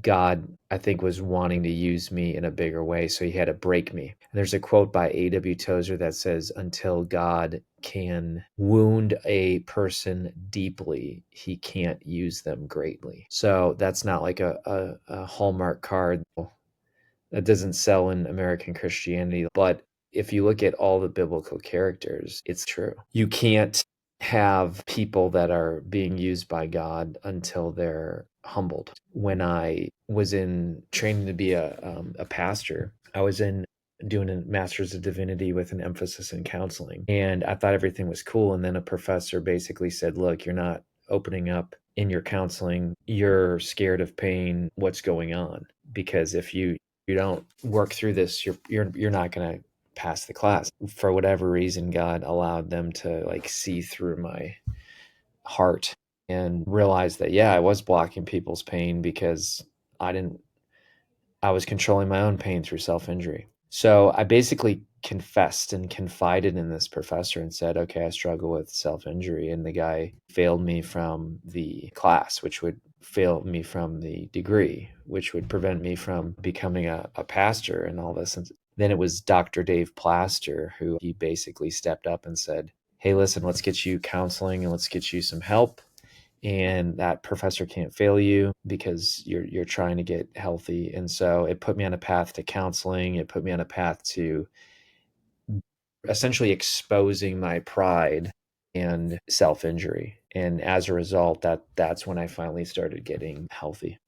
God, I think, was wanting to use me in a bigger way, so he had to break me. And there's a quote by A.W. Tozer that says, until God can wound a person deeply, he can't use them greatly. So that's not like a Hallmark card that doesn't sell in American Christianity. But if you look at all the biblical characters, it's true. You can't have people that are being used by God until they're humbled. When I was in training to be a pastor, I was in doing a master's of divinity with an emphasis in counseling. And I thought everything was cool. And then a professor basically said, look, you're not opening up in your counseling. You're scared of pain. What's going on? Because if you don't work through this, you're not going to pass the class. For whatever reason, God allowed them to like see through my heart and realize that, yeah, I was blocking people's pain because I didn't, I was controlling my own pain through self-injury. So I basically confessed and confided in this professor and said, okay, I struggle with self-injury. And the guy failed me from the class, which would fail me from the degree, which would prevent me from becoming a pastor and all this. And then it was Dr. Dave Plaster who he basically stepped up and said, hey, listen, let's get you counseling and let's get you some help, and that professor can't fail you because you're trying to get healthy. And so it put me on a path to counseling. It put me on a path to essentially exposing my pride and self-injury. And as a result, that's when I finally started getting healthy.